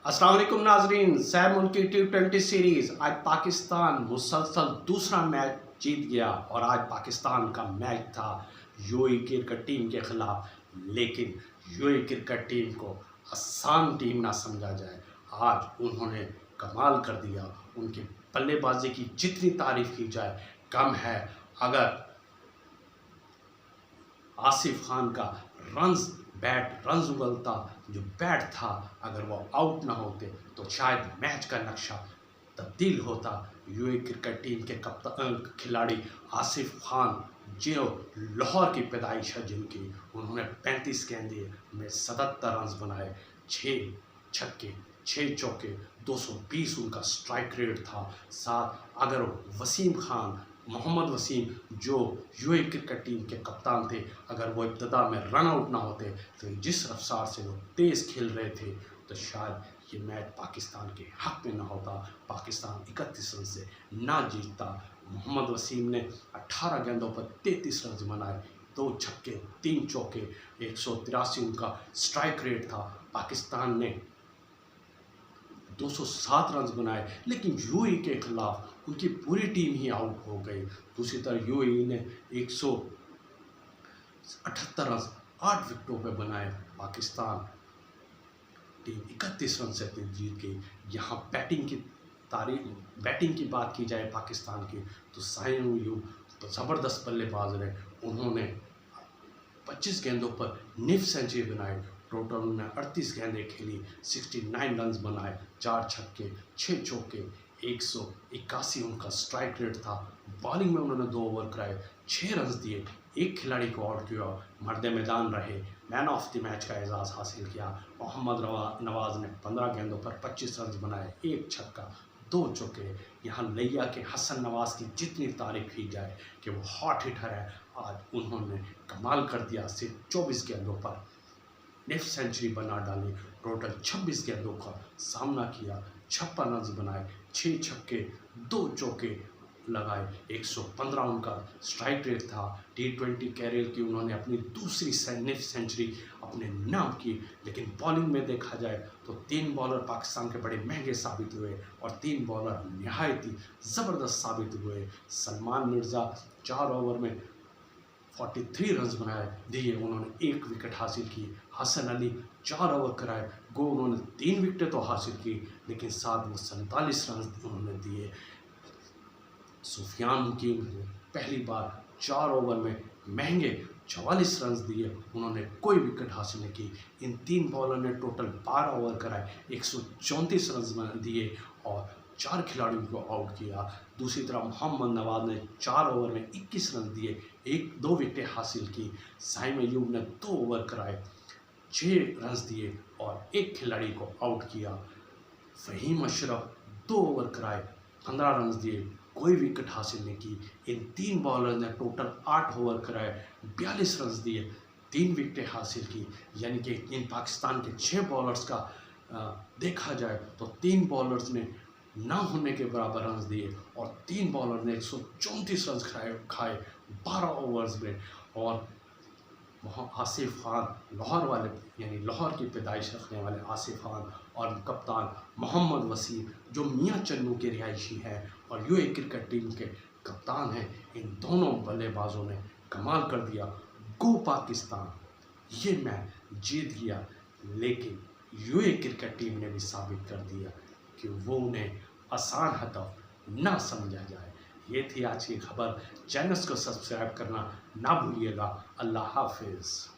अस्सलाम वालेकुम नाजरीन, सैर मुल्की T20 सीरीज़। आज पाकिस्तान मुसलसल दूसरा मैच जीत गया और आज पाकिस्तान का मैच था यूएई क्रिकेट टीम के ख़िलाफ़। लेकिन यूएई क्रिकेट टीम को आसान टीम ना समझा जाए। आज उन्होंने कमाल कर दिया। उनकी बल्लेबाजी की जितनी तारीफ़ की जाए कम है। अगर आसिफ खान का रन्स उगलता, जो बैट था, अगर वो आउट ना होते तो शायद मैच का नक्शा तब्दील होता। यूएई क्रिकेट टीम के कप्तान खिलाड़ी आसिफ खान, जो लाहौर की पैदाइश है जिनकी, उन्होंने 35 गेंदे में 77 रन्स बनाए, 6 छक्के 6 चौके, 220 उनका स्ट्राइक रेट था। साथ अगर मोहम्मद वसीम जो यूएई क्रिकेट टीम के कप्तान थे, अगर वो इब्तदा में रन आउट ना होते तो जिस रफ्तार से वो तेज़ खेल रहे थे तो शायद ये मैच पाकिस्तान के हक़ में ना होता। पाकिस्तान 31 रन से ना जीतता। मोहम्मद वसीम ने 18 गेंदों पर 33 रन बनाए, 2 छक्के 3 चौके, 183 उनका स्ट्राइक रेट था। पाकिस्तान ने 207 रन बनाए, लेकिन यूएई के खिलाफ उनकी पूरी टीम ही आउट हो गई। दूसरी तरफ यूएई ने 178 रन 8 विकेटों पर बनाए। पाकिस्तान टीम 31 रन से जीत गई। यहाँ बैटिंग की बात की जाए पाकिस्तान की तो साइन अयूब तो ज़बरदस्त बल्लेबाज रहे। उन्होंने 25 गेंदों पर निफ सेंचुरी बनाई। टोटल उन्होंने 38 गेंदें खेली, 69 रन बनाए, 4 छक्के 6 चौके, 181 उनका स्ट्राइक रेट था। बॉलिंग में उन्होंने 2 ओवर कराए, 6 रन दिए, एक खिलाड़ी को आउट किया, मर्द मैदान रहे, मैन ऑफ द मैच का एजाज़ हासिल किया। मोहम्मद नवाज ने 15 गेंदों पर 25 रन बनाए, 1 छक्का 2 चौके। यहाँ लिया के हसन नवाज की जितनी तारीफ की जाए कि वो हॉट हिटर है, आज उन्होंने कमाल कर दिया। सिर्फ 24 गेंदों पर निफ सेंचुरी बना डाली। टोटल 26 गेंदों का सामना किया, 56 रन बनाए, 6 छक्के 2 चौके लगाए, 115 उनका स्ट्राइक रेट था। T20 कैरियर की उन्होंने अपनी दूसरी निफ सेंचुरी अपने नाम की। लेकिन बॉलिंग में देखा जाए तो 3 बॉलर पाकिस्तान के बड़े महंगे साबित हुए और 3 बॉलर नहायत ही ज़बरदस्त साबित हुए। सलमान मिर्ज़ा 4 ओवर में 43 रन बनाए दिए, उन्होंने 1 विकेट हासिल की। हसन अली 4 ओवर कराए, उन्होंने 3 विकेटें तो हासिल की, लेकिन साथ में 47 रन उन्होंने दिए। सुफियान की पहली बार 4 ओवर में महंगे 44 रन दिए, उन्होंने कोई विकेट हासिल नहीं की। इन 3 बॉलर ने टोटल 12 ओवर कराए, 134 रन दिए और 4 खिलाड़ियों को आउट किया। दूसरी तरफ मोहम्मद नवाज ने 4 ओवर में 21 रन दिए, 2 विकेटें हासिल की। साइम अयूब ने 2 ओवर कराए, 6 रन दिए और 1 खिलाड़ी को आउट किया। फ़हीम अशरफ 2 ओवर कराए, 15 रन दिए, कोई विकेट हासिल नहीं की। इन 3 बॉलर ने टोटल 8 ओवर कराए, 42 रन दिए, 3 विकेटें हासिल की। यानी कि इन पाकिस्तान के 6 बॉलर्स का देखा जाए तो 3 बॉलर्स ने ना होने के बराबर रन दिए और 3 बॉलर ने 134 रन खाए 12 ओवर्स में। और आसिफ खान लाहौर की पैदाइश रखने वाले आसिफ खान और कप्तान मोहम्मद वसीम, जो मियाँ चन्नू के रिहायशी हैं और यूएई क्रिकेट टीम के कप्तान हैं, इन दोनों बल्लेबाजों ने कमाल कर दिया। गो पाकिस्तान, ये मैच जीत गया। लेकिन यूएई क्रिकेट टीम ने भी साबित कर दिया कि वो उन्हें आसान हदफ ना समझा जाए। ये थी आज की खबर। चैनल को सब्सक्राइब करना ना भूलिएगा। अल्लाह हाफिज़।